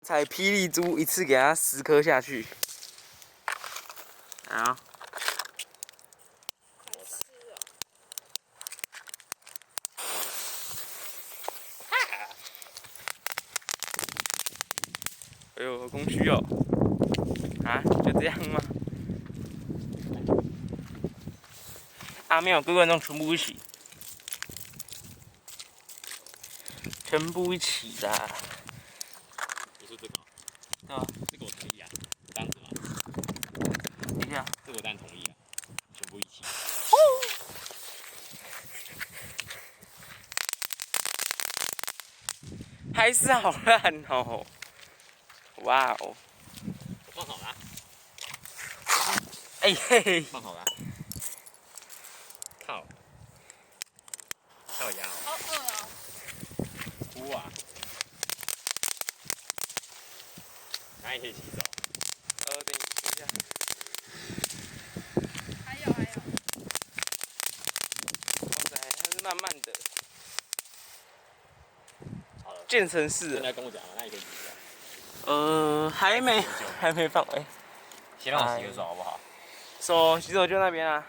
采霹雳珠，一次给它10颗下去。好。哎呦，空虚哦！啊，就这样吗？啊，没有，各位观众全部一起，全部一起啦！你说这个？对吧？这个我同意啊，这样子嘛。等一下，这个我当然同意啊，全部一起。还是好烂哦！哇哦！我放好了。哎嘿嘿，放好了。靠！靠腰。好饿哦！哭啊！哪里可以洗手？等一下。还有。哇塞，它是慢慢的。好了。渐层式的。现在跟我讲了，那你可以洗手。还没放哎。先让我洗个手好不好？手洗手就那边啊。